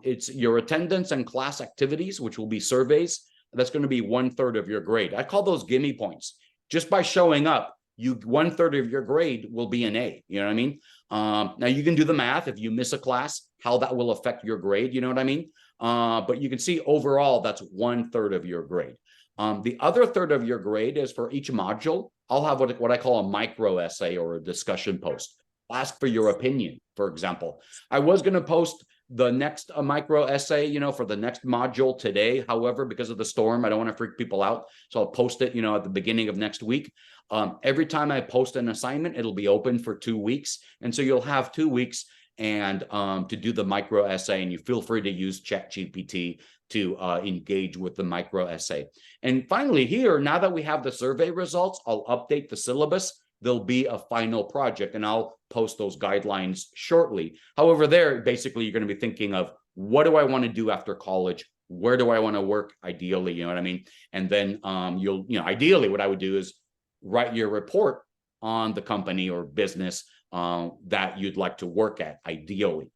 it's your attendance and class activities, which will be surveys. That's going to be 1/3 of your grade. I call those gimme points. Just by showing up, 1/3 of your grade will be an A. You know what I mean? Now you can do the math if you miss a class, how that will affect your grade. You know what I mean? But you can see overall that's 1/3 of your grade. The other third of your grade is for each module. I'll have what I call a micro essay or a discussion post. Ask for your opinion, for example. I was going to post the next micro essay, for the next module today. However, because of the storm, I don't want to freak people out. So I'll post it, at the beginning of next week. Every time I post an assignment, it'll be open for 2 weeks. And so you'll have 2 weeks and to do the micro essay, and you feel free to use ChatGPT to engage with the micro essay. And finally here, now that we have the survey results, I'll update the syllabus. There'll be a final project, and I'll post those guidelines shortly. However, there, basically, you're going to be thinking of, what do I want to do after college? Where do I want to work? Ideally, you know what I mean? And then ideally what I would do is write your report on the company or business that you'd like to work at, ideally,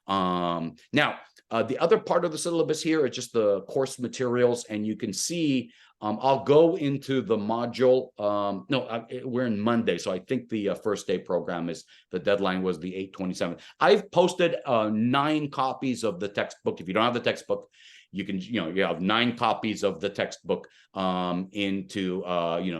Now, the other part of the syllabus here is just the course materials, and you can see I'll go into the module. We're in Monday, so I think the first day program the deadline was the 8/27. I've posted 9 copies of the textbook. If you don't have the textbook, you can, you have 9 copies of the textbook into,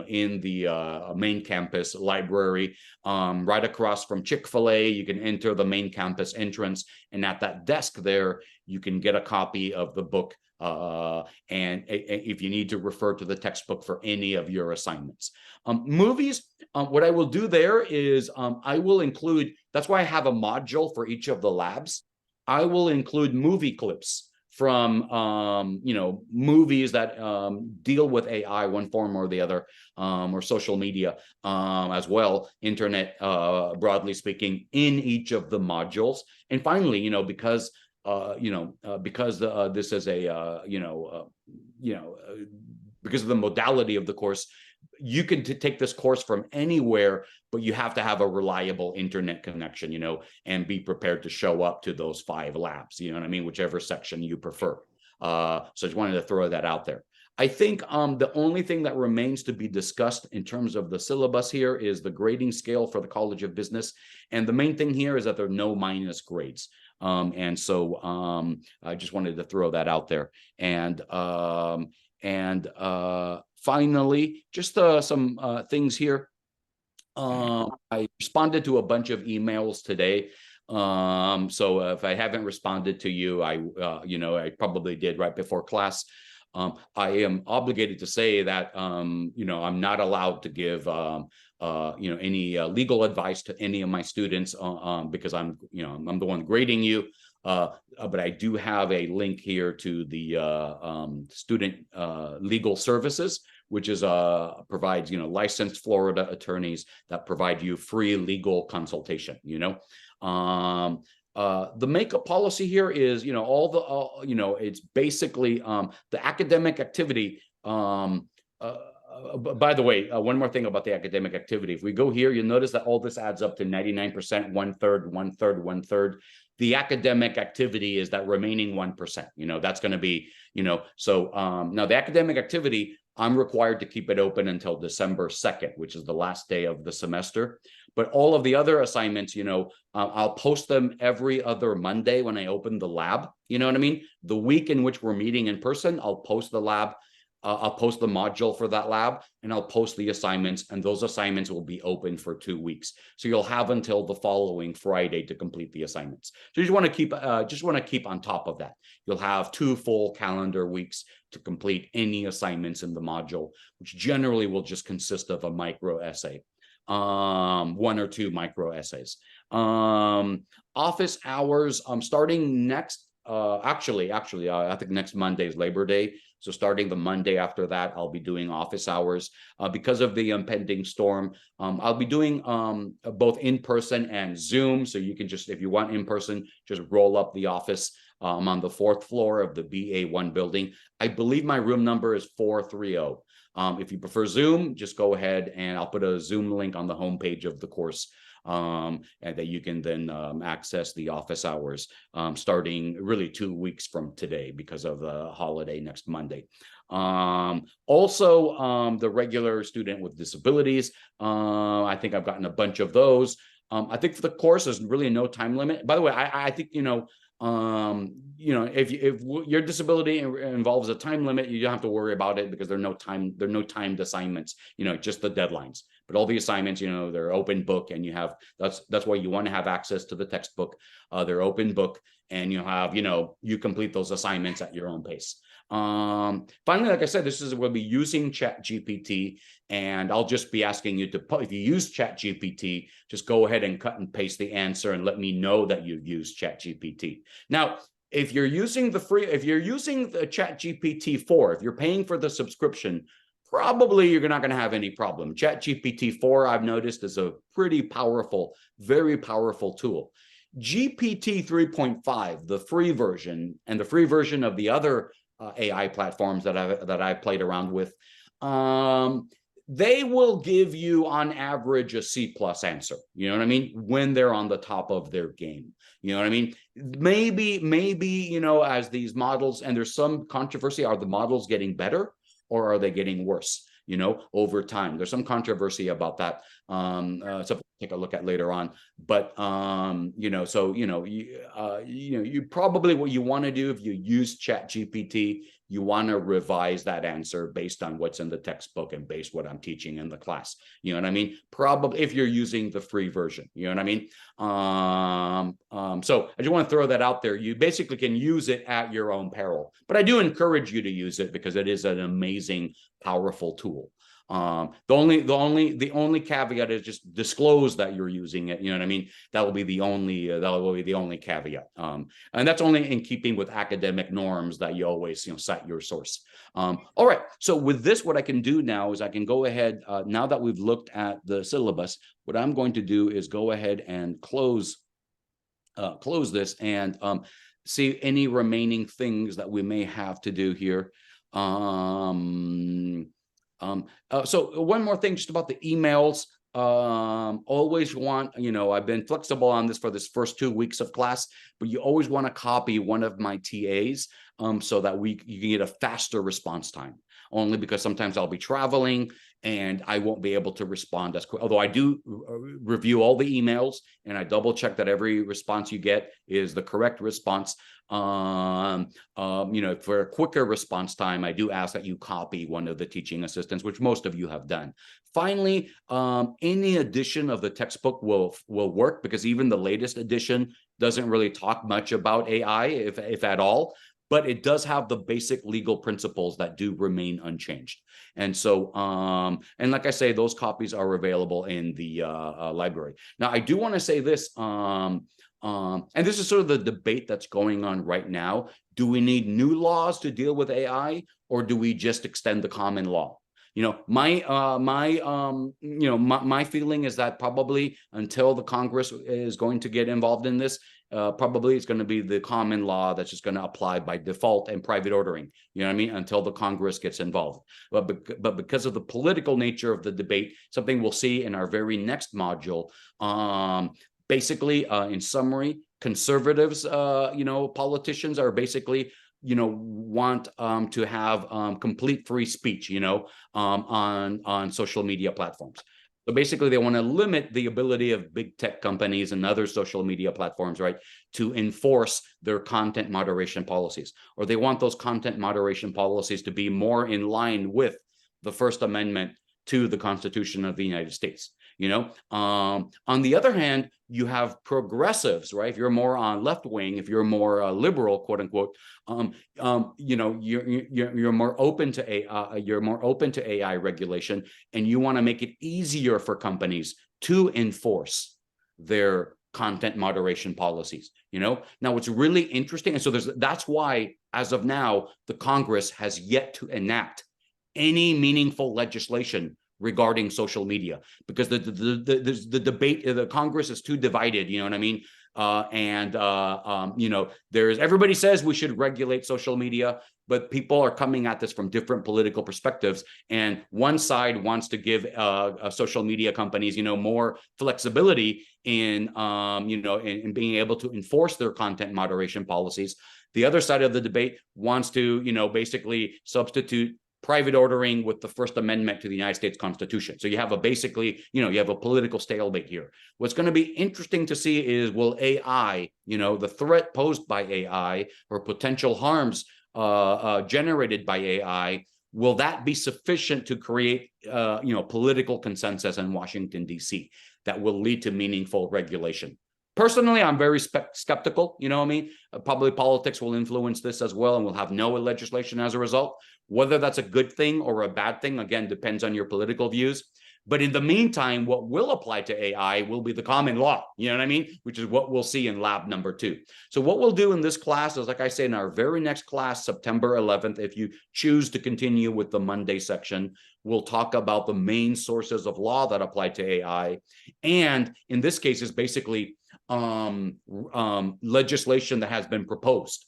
in the main campus library, right across from Chick-fil-A. You can enter the main campus entrance, and at that desk there, you can get a copy of the book. And if you need to refer to the textbook for any of your assignments. Movies, What I will do there is I will include, that's why I have a module for each of the labs. I will include movie clips from movies that deal with AI one form or the other, or social media as well, internet broadly speaking, in each of the modules. And finally, because this is a because of the modality of the course, you can take this course from anywhere, but you have to have a reliable internet connection, and be prepared to show up to those 5 labs, whichever section you prefer. So I just wanted to throw that out there. I think the only thing that remains to be discussed in terms of the syllabus here is the grading scale for the College of Business. And the main thing here is that there are no minus grades. And so I just wanted to throw that out there. And finally, just some things here. I responded to a bunch of emails today. So if I haven't responded to you, I probably did right before class. I am obligated to say that, I'm not allowed to give, any legal advice to any of my students, because I'm the one grading you. But I do have a link here to the student legal services, which is provides licensed Florida attorneys that provide you free legal consultation. The makeup policy here is it's basically the academic activity. By the way, one more thing about the academic activity. If we go here, you'll notice that all this adds up to 99%, 1/3, 1/3, 1/3. The academic activity is that remaining 1%. That's going to be, so now the academic activity, I'm required to keep it open until December 2nd, which is the last day of the semester. But all of the other assignments, I'll post them every other Monday when I open the lab. You know what I mean? The week in which we're meeting in person, I'll post the lab. I'll post the module for that lab, and I'll post the assignments, and those assignments will be open for 2 weeks. So you'll have until the following Friday to complete the assignments. So you just want to keep on top of that. You'll have 2 full calendar weeks to complete any assignments in the module, which generally will just consist of a micro essay, 1 or 2 micro essays. Office hours, starting next. Actually, I think next Monday is Labor Day. So starting the Monday after that, I'll be doing office hours. Because of the impending storm, I'll be doing both in person and Zoom. So you can just, if you want in person, just roll up the office. I'm on the 4th floor of the BA1 building. I believe my room number is 430. If you prefer Zoom, just go ahead and I'll put a Zoom link on the homepage of the course. And that you can then access the office hours starting really 2 weeks from today because of the holiday next Monday. Also, the regular student with disabilities, I think I've gotten a bunch of those. I think for the course, there's really no time limit. By the way, I think, if your disability involves a time limit, you don't have to worry about it because there are no timed assignments, just the deadlines. But all the assignments, they're open book, and that's why you want to have access to the textbook. They're open book, and you complete those assignments at your own pace. Finally, like I said, we'll be using ChatGPT, and I'll just be asking you to, if you use ChatGPT, just go ahead and cut and paste the answer and let me know that you've used ChatGPT. Now, if you're using the ChatGPT 4, if you're paying for the subscription, probably you're not going to have any problem. ChatGPT 4, I've noticed, is a pretty powerful, very powerful tool. GPT 3.5, the free version, and the free version of the other AI platforms that I've played around with, they will give you on average a C+ answer. You know what I mean? When they're on the top of their game. You know what I mean? Maybe, as these models, and there's some controversy, are the models getting better or are they getting worse, over time? There's some controversy about that. So take a look at later on. But you probably, what you want to do if you use ChatGPT, you want to revise that answer based on what's in the textbook and based what I'm teaching in the class. You know what I mean? Probably if you're using the free version. You know what I mean? So I just want to throw that out there. You basically can use it at your own peril, but I do encourage you to use it because it is an amazing, powerful tool. The only caveat is just disclose that you're using it. You know what I mean? That will be the only caveat. And that's only in keeping with academic norms that you always, cite your source. All right. So with this, what I can do now is I can go ahead, now that we've looked at the syllabus, what I'm going to do is go ahead and close this and see any remaining things that we may have to do here. So one more thing just about the emails. Always want, I've been flexible on this for this first 2 weeks of class, but you always want to copy one of my TAs so that you can get a faster response time. Only because sometimes I'll be traveling and I won't be able to respond as quick. Although I do review all the emails and I double check that every response you get is the correct response. For a quicker response time, I do ask that you copy one of the teaching assistants, which most of you have done. Finally, any edition of the textbook will work, because even the latest edition doesn't really talk much about AI, if at all. But it does have the basic legal principles that do remain unchanged. And so, and like I say, those copies are available in the library. Now, I do want to say this, and this is sort of the debate that's going on right now. Do we need new laws to deal with AI, or do we just extend the common law? My feeling is that probably until the Congress is going to get involved in this, probably it's going to be the common law that's just going to apply by default and private ordering, until the Congress gets involved. But because of the political nature of the debate, something we'll see in our very next module, basically, in summary, conservatives, politicians are basically, want to have complete free speech, on social media platforms. So basically, they want to limit the ability of big tech companies and other social media platforms, right, to enforce their content moderation policies. Or they want those content moderation policies to be more in line with the First Amendment to the Constitution of the United States. On the other hand, you have progressives, right? If you're more on left wing, if you're more liberal, quote unquote, you're more open to AI regulation, and you want to make it easier for companies to enforce their content moderation policies. Now what's really interesting, and so that's why, as of now, the Congress has yet to enact any meaningful legislation regarding social media, because the debate, the Congress is too divided. You know what I mean? Everybody says we should regulate social media, but people are coming at this from different political perspectives. And one side wants to give social media companies, more flexibility in being able to enforce their content moderation policies. The other side of the debate wants to, basically substitute private ordering with the First Amendment to the United States Constitution. So you have a political stalemate here. What's going to be interesting to see is, will AI, the threat posed by AI or potential harms generated by AI, will that be sufficient to create, political consensus in Washington, D.C. that will lead to meaningful regulation? Personally, I'm very skeptical. Probably politics will influence this as well, and we'll have no legislation as a result. Whether that's a good thing or a bad thing, again, depends on your political views. But in the meantime, what will apply to AI will be the common law, which is what we'll see in lab number 2. So what we'll do in this class is, like I say, in our very next class, September 11th, if you choose to continue with the Monday section, we'll talk about the main sources of law that apply to AI. And in this case, is basically legislation that has been proposed,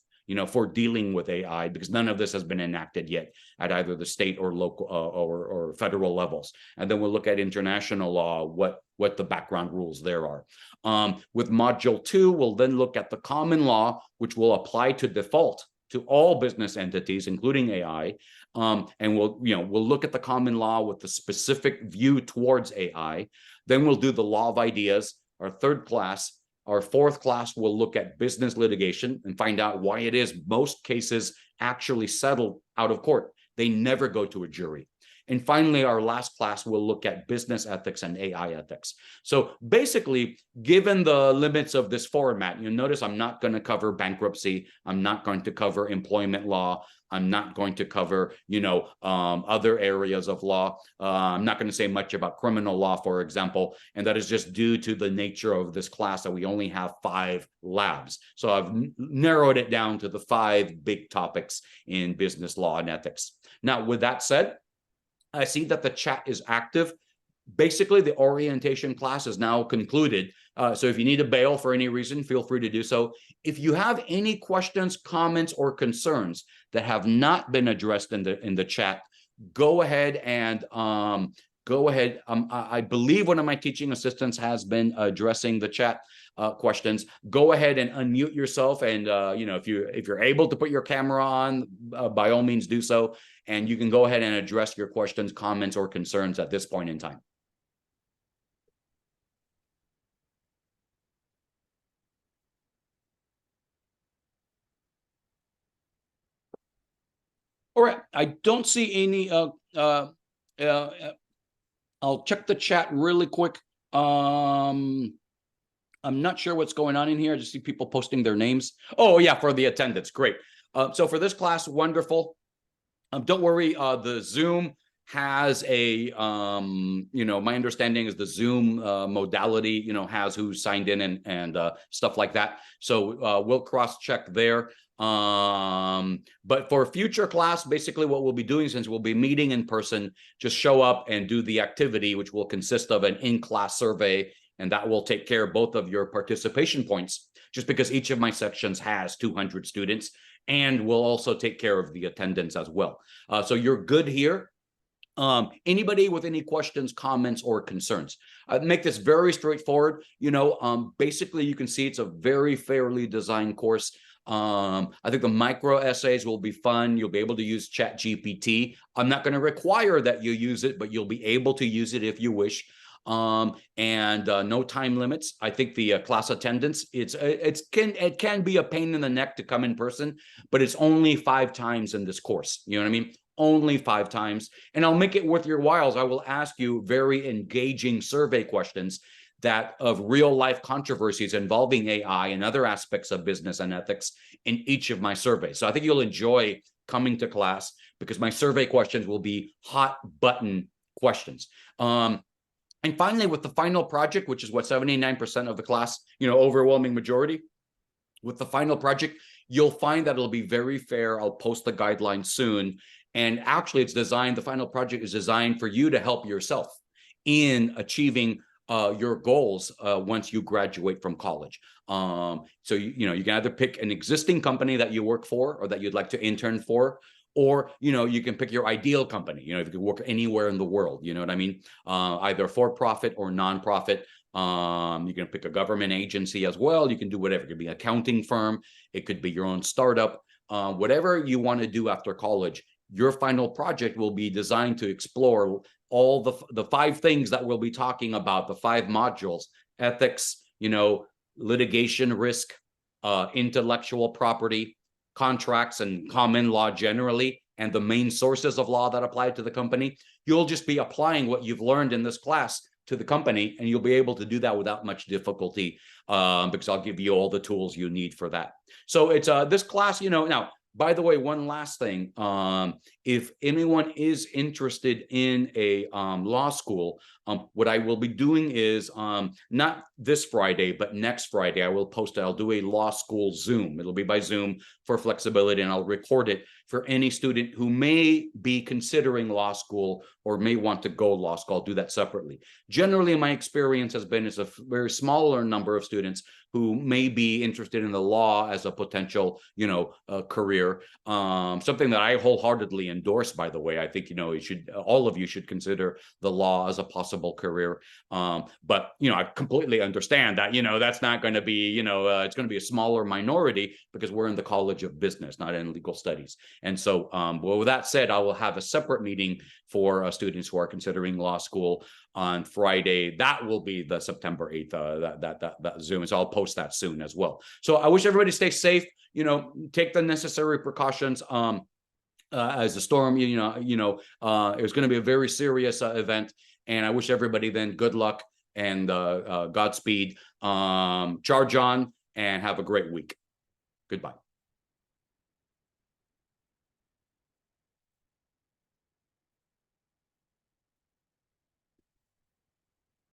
for dealing with AI, because none of this has been enacted yet at either the state or local or federal levels. And then we'll look at international law, what the background rules there are. With module 2, we'll then look at the common law, which will apply to default to all business entities, including AI. And we'll look at the common law with the specific view towards AI. Then we'll do the law of ideas, our third class. Our fourth class will look at business litigation and find out why it is most cases actually settle out of court. They never go to a jury. And finally, our last class will look at business ethics and AI ethics. So basically, given the limits of this format, you notice I'm not going to cover bankruptcy. I'm not going to cover employment law. I'm not going to cover, other areas of law. I'm not going to say much about criminal law, for example, and that is just due to the nature of this class that we only have 5 labs. So I've narrowed it down to the 5 big topics in business law and ethics. Now, with that said, I see that the chat is active. Basically, the orientation class is now concluded. So if you need to bail for any reason, feel free to do so. If you have any questions, comments, or concerns that have not been addressed in the chat, go ahead and I believe one of my teaching assistants has been addressing the chat questions. Go ahead and unmute yourself, and if you're able to put your camera on, by all means do so, and you can go ahead and address your questions, comments, or concerns at this point in time. All right, I don't see any. I'll check the chat really quick. I'm not sure what's going on in here. I just see people posting their names. Oh yeah, for the attendance, great. So for this class, wonderful. Don't worry, the Zoom has a, my understanding is the Zoom modality, has who signed in and stuff like that. So we'll cross-check there. But for future class, basically what we'll be doing, since we'll be meeting in person, just show up and do the activity, which will consist of an in-class survey, and that will take care of both of your participation points, just because each of my sections has 200 students, and we'll also take care of the attendance as well. So you're good here. Anybody with any questions, comments, or concerns? Make this very straightforward. Basically, you can see it's a very fairly designed course. I think the micro essays will be fun. You'll be able to use ChatGPT. I'm not going to require that you use it, but you'll be able to use it if you wish. And no time limits. I think the class attendance, it can be a pain in the neck to come in person, but it's only 5 times in this course. You know what I mean? Only 5 times. And I'll make it worth your whiles. I will ask you very engaging survey questions that of real life controversies involving AI and other aspects of business and ethics in each of my surveys. So I think you'll enjoy coming to class, because my survey questions will be hot button questions. And finally, with the final project, which is what 79% of the class, overwhelming majority, with the final project, you'll find that it'll be very fair. I'll post the guidelines soon. And actually, the final project is designed for you to help yourself in achieving your goals once you graduate from college. So, you can either pick an existing company that you work for or that you'd like to intern for, or, you can pick your ideal company, if you could work anywhere in the world, you know what I mean? Either for-profit or nonprofit. You can pick a government agency as well. You can do whatever. It could be an accounting firm. It could be your own startup. Whatever you want to do after college, your final project will be designed to explore all the 5 things that we'll be talking about, the 5 modules: ethics, litigation risk, intellectual property, contracts and common law generally, and the main sources of law that apply to the company. You'll just be applying what you've learned in this class to the company, and you'll be able to do that without much difficulty, because I'll give you all the tools you need for that. So it's this class, now, by the way, one last thing. If anyone is interested in a law school, what I will be doing is not this Friday, but next Friday, I'll do a law school Zoom. It'll be by Zoom for flexibility, and I'll record it for any student who may be considering law school or may want to go law school. I'll do that separately. Generally, my experience has been it's a very smaller number of students who may be interested in the law as a potential, career. Something that I wholeheartedly endorse, by the way. I think, all of you should consider the law as a possible career. But, I completely understand that, that's not going to be, it's going to be a smaller minority, because we're in the College of Business, not in legal studies. And so, well, with that said, I will have a separate meeting for students who are considering law school on Friday. That will be the September 8th, that Zoom. So I'll post that soon as well. So I wish everybody stay safe, take the necessary precautions. as the storm, it was going to be a very serious event. And I wish everybody then good luck and Godspeed. Charge on and have a great week. Goodbye.